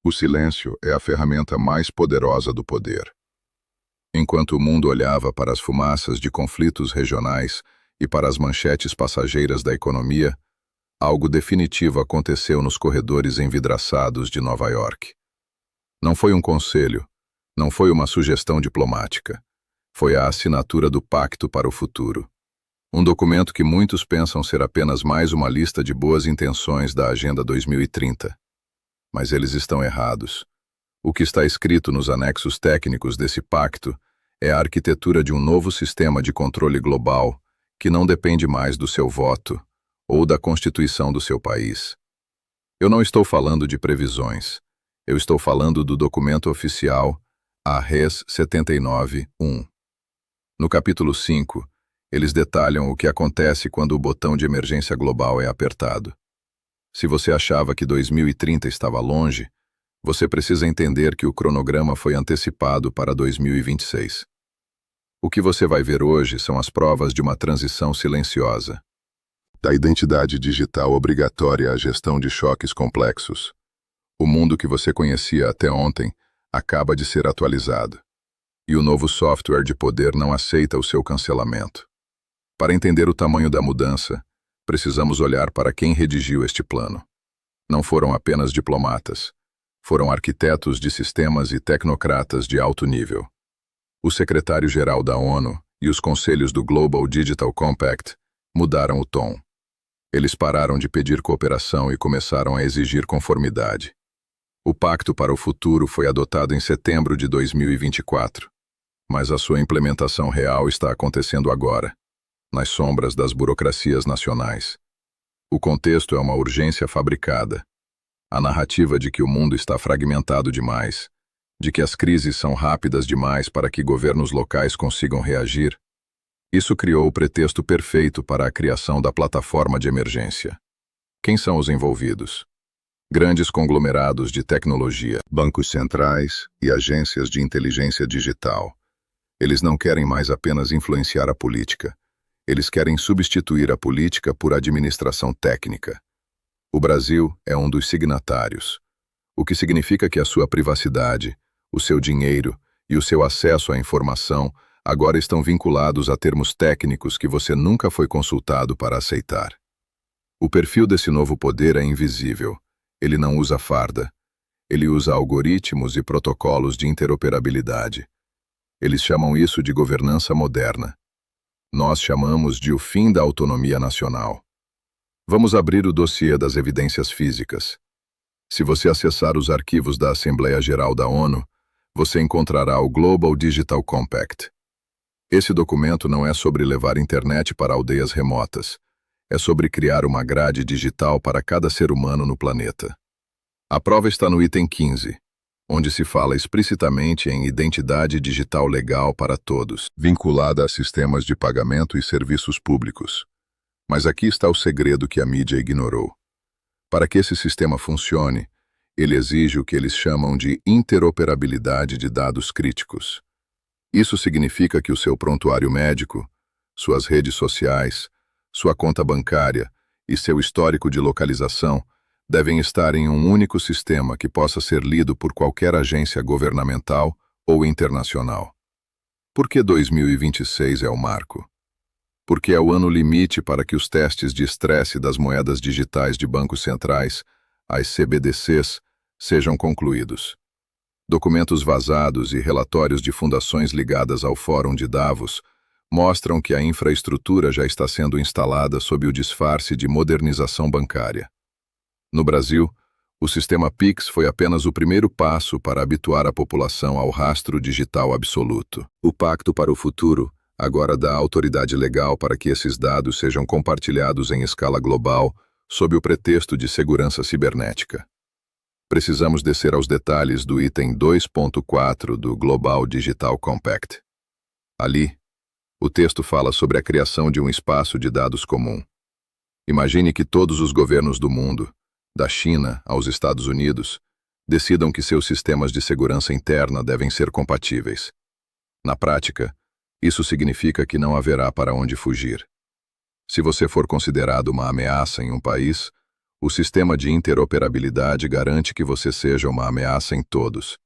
O silêncio é a ferramenta mais poderosa do poder. Enquanto o mundo olhava para as fumaças de conflitos regionais e para as manchetes passageiras da economia, algo definitivo aconteceu nos corredores envidraçados de Nova York. Não foi um conselho, não foi uma sugestão diplomática. Foi a assinatura do Pacto para o Futuro. Um documento que muitos pensam ser apenas mais uma lista de boas intenções da Agenda 2030. Mas eles estão errados. O que está escrito nos anexos técnicos desse pacto é a arquitetura de um novo sistema de controle global que não depende mais do seu voto ou da Constituição do seu país. Eu não estou falando de previsões. Eu estou falando do documento oficial, a Res 79-1. No capítulo 5, eles detalham o que acontece quando o botão de emergência global é apertado. Se você achava que 2030 estava longe, você precisa entender que o cronograma foi antecipado para 2026. O que você vai ver hoje são as provas de uma transição silenciosa. Da identidade digital obrigatória à gestão de choques complexos. O mundo que você conhecia até ontem acaba de ser atualizado. E o novo software de poder não aceita o seu cancelamento. Para entender o tamanho da mudança, precisamos olhar para quem redigiu este plano. Não foram apenas diplomatas, foram arquitetos de sistemas e tecnocratas de alto nível. O secretário-geral da ONU e os conselhos do Global Digital Compact mudaram o tom. Eles pararam de pedir cooperação e começaram a exigir conformidade. O Pacto para o Futuro foi adotado em setembro de 2024, mas a sua implementação real está acontecendo agora, nas sombras das burocracias nacionais. O contexto é uma urgência fabricada. A narrativa de que o mundo está fragmentado demais, de que as crises são rápidas demais para que governos locais consigam reagir, isso criou o pretexto perfeito para a criação da plataforma de emergência. Quem são os envolvidos? Grandes conglomerados de tecnologia, bancos centrais e agências de inteligência digital. Eles não querem mais apenas influenciar a política. Eles querem substituir a política por administração técnica. O Brasil é um dos signatários, o que significa que a sua privacidade, o seu dinheiro e o seu acesso à informação agora estão vinculados a termos técnicos que você nunca foi consultado para aceitar. O perfil desse novo poder é invisível. Ele não usa farda. Ele usa algoritmos e protocolos de interoperabilidade. Eles chamam isso de governança moderna. Nós chamamos de o fim da autonomia nacional. Vamos abrir o dossiê das evidências físicas. Se você acessar os arquivos da Assembleia Geral da ONU, você encontrará o Global Digital Compact. Esse documento não é sobre levar internet para aldeias remotas. É sobre criar uma grade digital para cada ser humano no planeta. A prova está no item 15, onde se fala explicitamente em identidade digital legal para todos, vinculada a sistemas de pagamento e serviços públicos. Mas aqui está o segredo que a mídia ignorou. Para que esse sistema funcione, ele exige o que eles chamam de interoperabilidade de dados críticos. Isso significa que o seu prontuário médico, suas redes sociais, sua conta bancária e seu histórico de localização devem estar em um único sistema que possa ser lido por qualquer agência governamental ou internacional. Por que 2026 é o marco? Porque é o ano limite para que os testes de estresse das moedas digitais de bancos centrais, as CBDCs, sejam concluídos. Documentos vazados e relatórios de fundações ligadas ao Fórum de Davos mostram que a infraestrutura já está sendo instalada sob o disfarce de modernização bancária. No Brasil, o sistema Pix foi apenas o primeiro passo para habituar a população ao rastro digital absoluto. O Pacto para o Futuro agora dá autoridade legal para que esses dados sejam compartilhados em escala global sob o pretexto de segurança cibernética. Precisamos descer aos detalhes do item 2.4 do Global Digital Compact. Ali, o texto fala sobre a criação de um espaço de dados comum. Imagine que todos os governos do mundo, da China aos Estados Unidos, decidam que seus sistemas de segurança interna devem ser compatíveis. Na prática, isso significa que não haverá para onde fugir. Se você for considerado uma ameaça em um país, O sistema de interoperabilidade garante que você seja uma ameaça em todos.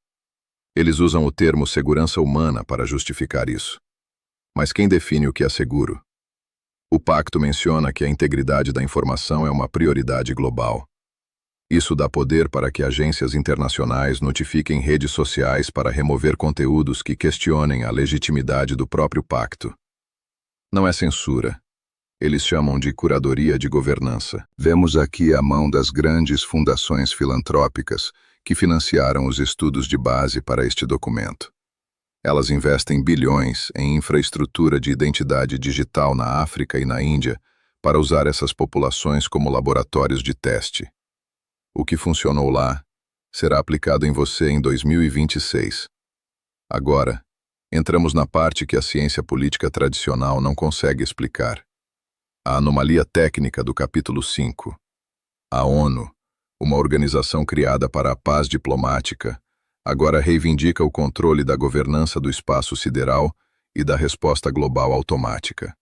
Eles usam o termo segurança humana para justificar isso. Mas quem define o que é seguro? O pacto menciona que a integridade da informação é uma prioridade global. Isso dá poder para que agências internacionais notifiquem redes sociais para remover conteúdos que questionem a legitimidade do próprio pacto. Não é censura. Eles chamam de curadoria de governança. Vemos aqui a mão das grandes fundações filantrópicas que financiaram os estudos de base para este documento. Elas investem bilhões em infraestrutura de identidade digital na África e na Índia para usar essas populações como laboratórios de teste. O que funcionou lá será aplicado em você em 2026. Agora, entramos na parte que a ciência política tradicional não consegue explicar. A anomalia técnica do capítulo 5. A ONU, uma organização criada para a paz diplomática, agora reivindica o controle da governança do espaço sideral e da resposta global automática.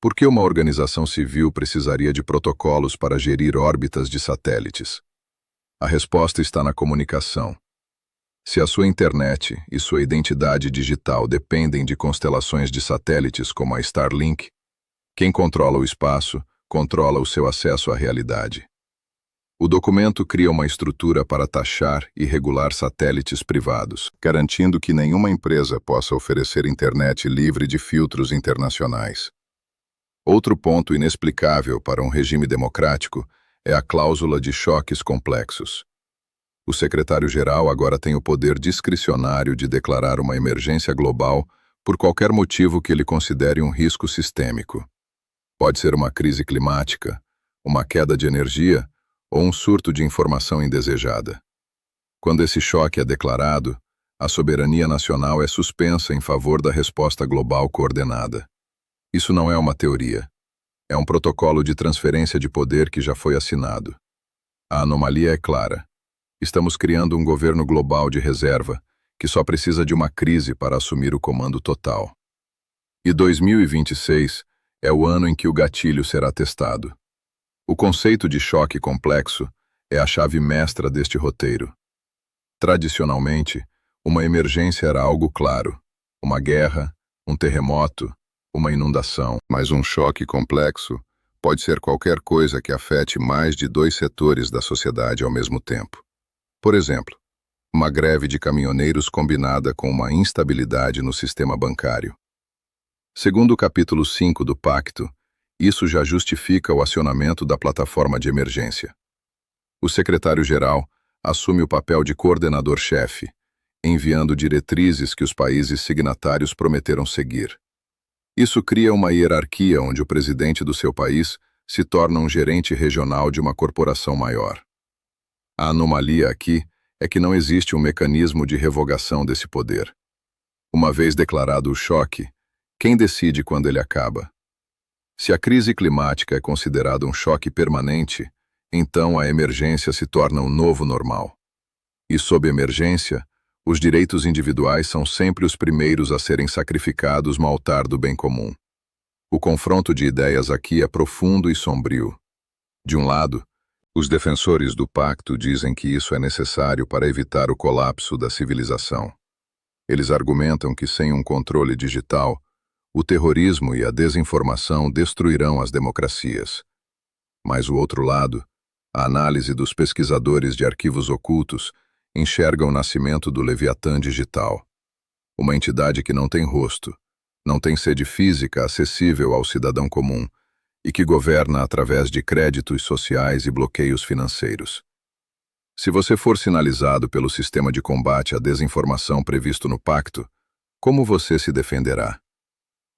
Por que uma organização civil precisaria de protocolos para gerir órbitas de satélites? A resposta está na comunicação. Se a sua internet e sua identidade digital dependem de constelações de satélites como a Starlink, quem controla o espaço, controla o seu acesso à realidade. O documento cria uma estrutura para taxar e regular satélites privados, garantindo que nenhuma empresa possa oferecer internet livre de filtros internacionais. Outro ponto inexplicável para um regime democrático é a cláusula de choques complexos. O secretário-geral agora tem o poder discricionário de declarar uma emergência global por qualquer motivo que ele considere um risco sistêmico. Pode ser uma crise climática, uma queda de energia ou um surto de informação indesejada. Quando esse choque é declarado, a soberania nacional é suspensa em favor da resposta global coordenada. Isso não é uma teoria. É um protocolo de transferência de poder que já foi assinado. A anomalia é clara. Estamos criando um governo global de reserva que só precisa de uma crise para assumir o comando total. E 2026 é o ano em que o gatilho será testado. O conceito de choque complexo é a chave mestra deste roteiro. Tradicionalmente, uma emergência era algo claro: uma guerra, um terremoto, uma inundação. Mas um choque complexo pode ser qualquer coisa que afete mais de dois setores da sociedade ao mesmo tempo. Por exemplo, uma greve de caminhoneiros combinada com uma instabilidade no sistema bancário. Segundo o capítulo 5 do Pacto, isso já justifica o acionamento da plataforma de emergência. O secretário-geral assume o papel de coordenador-chefe, enviando diretrizes que os países signatários prometeram seguir. Isso cria uma hierarquia onde o presidente do seu país se torna um gerente regional de uma corporação maior. A anomalia aqui é que não existe um mecanismo de revogação desse poder. Uma vez declarado o choque, quem decide quando ele acaba? Se a crise climática é considerada um choque permanente, então a emergência se torna um novo normal. E sob emergência, os direitos individuais são sempre os primeiros a serem sacrificados no altar do bem comum. O confronto de ideias aqui é profundo e sombrio. De um lado, os defensores do pacto dizem que isso é necessário para evitar o colapso da civilização. Eles argumentam que sem um controle digital, o terrorismo e a desinformação destruirão as democracias. Mas o outro lado, a análise dos pesquisadores de arquivos ocultos, enxerga o nascimento do Leviatã digital. Uma entidade que não tem rosto, não tem sede física acessível ao cidadão comum e que governa através de créditos sociais e bloqueios financeiros. Se você for sinalizado pelo sistema de combate à desinformação previsto no pacto, como você se defenderá?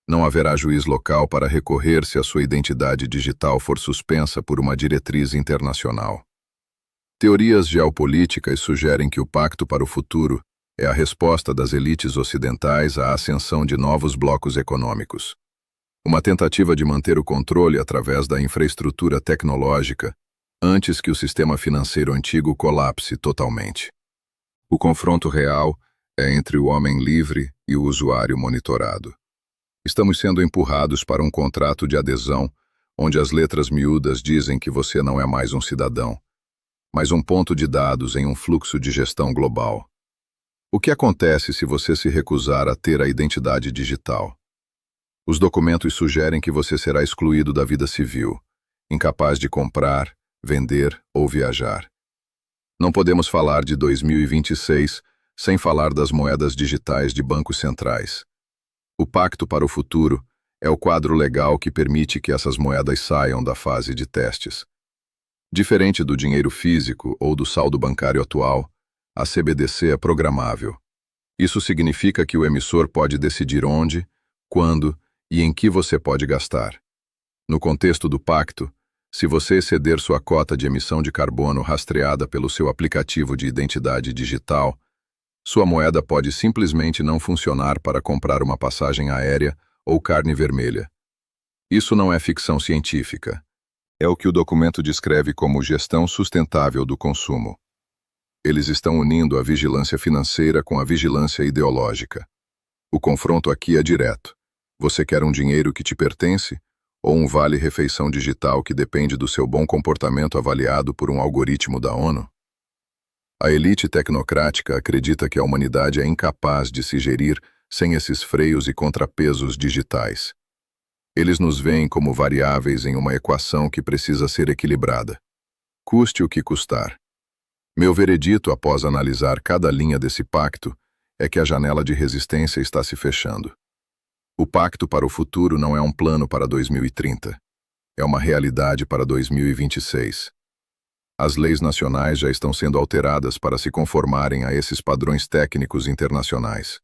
Não haverá juiz local para recorrer se a sua identidade digital for suspensa por uma diretriz internacional. Teorias geopolíticas sugerem que o Pacto para o Futuro é a resposta das elites ocidentais à ascensão de novos blocos econômicos. Uma tentativa de manter o controle através da infraestrutura tecnológica antes que o sistema financeiro antigo colapse totalmente. O confronto real é entre o homem livre e o usuário monitorado. Estamos sendo empurrados para um contrato de adesão onde as letras miúdas dizem que você não é mais um cidadão, mas um ponto de dados em um fluxo de gestão global. O que acontece se você se recusar a ter a identidade digital? Os documentos sugerem que você será excluído da vida civil, incapaz de comprar, vender ou viajar. Não podemos falar de 2026 sem falar das moedas digitais de bancos centrais. O Pacto para o Futuro é o quadro legal que permite que essas moedas saiam da fase de testes. Diferente do dinheiro físico ou do saldo bancário atual, a CBDC é programável. Isso significa que o emissor pode decidir onde, quando e em que você pode gastar. No contexto do pacto, se você exceder sua cota de emissão de carbono rastreada pelo seu aplicativo de identidade digital, sua moeda pode simplesmente não funcionar para comprar uma passagem aérea ou carne vermelha. Isso não é ficção científica. É o que o documento descreve como gestão sustentável do consumo. Eles estão unindo a vigilância financeira com a vigilância ideológica. O confronto aqui é direto. Você quer um dinheiro que te pertence ou um vale-refeição digital que depende do seu bom comportamento avaliado por um algoritmo da ONU? A elite tecnocrática acredita que a humanidade é incapaz de se gerir sem esses freios e contrapesos digitais. Eles nos veem como variáveis em uma equação que precisa ser equilibrada. Custe o que custar. Meu veredito após analisar cada linha desse pacto é que a janela de resistência está se fechando. O Pacto para o Futuro não é um plano para 2030. É uma realidade para 2026. As leis nacionais já estão sendo alteradas para se conformarem a esses padrões técnicos internacionais.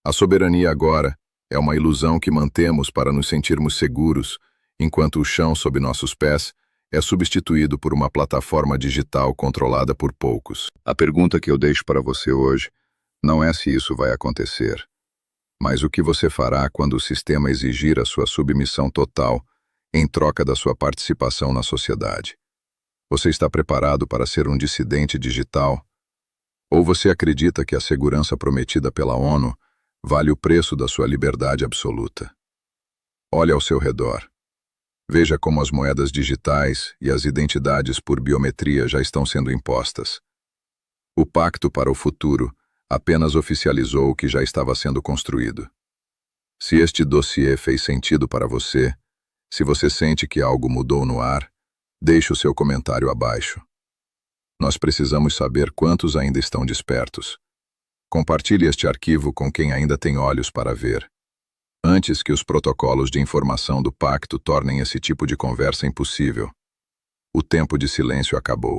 A soberania agora é uma ilusão que mantemos para nos sentirmos seguros, enquanto o chão sob nossos pés é substituído por uma plataforma digital controlada por poucos. A pergunta que eu deixo para você hoje não é se isso vai acontecer, mas o que você fará quando o sistema exigir a sua submissão total em troca da sua participação na sociedade. Você está preparado para ser um dissidente digital? Ou você acredita que a segurança prometida pela ONU vale o preço da sua liberdade absoluta? Olhe ao seu redor. Veja como as moedas digitais e as identidades por biometria já estão sendo impostas. O Pacto para o Futuro apenas oficializou o que já estava sendo construído. Se este dossiê fez sentido para você, se você sente que algo mudou no ar, deixe o seu comentário abaixo. Nós precisamos saber quantos ainda estão despertos. Compartilhe este arquivo com quem ainda tem olhos para ver, antes que os protocolos de informação do pacto tornem esse tipo de conversa impossível. O tempo de silêncio acabou.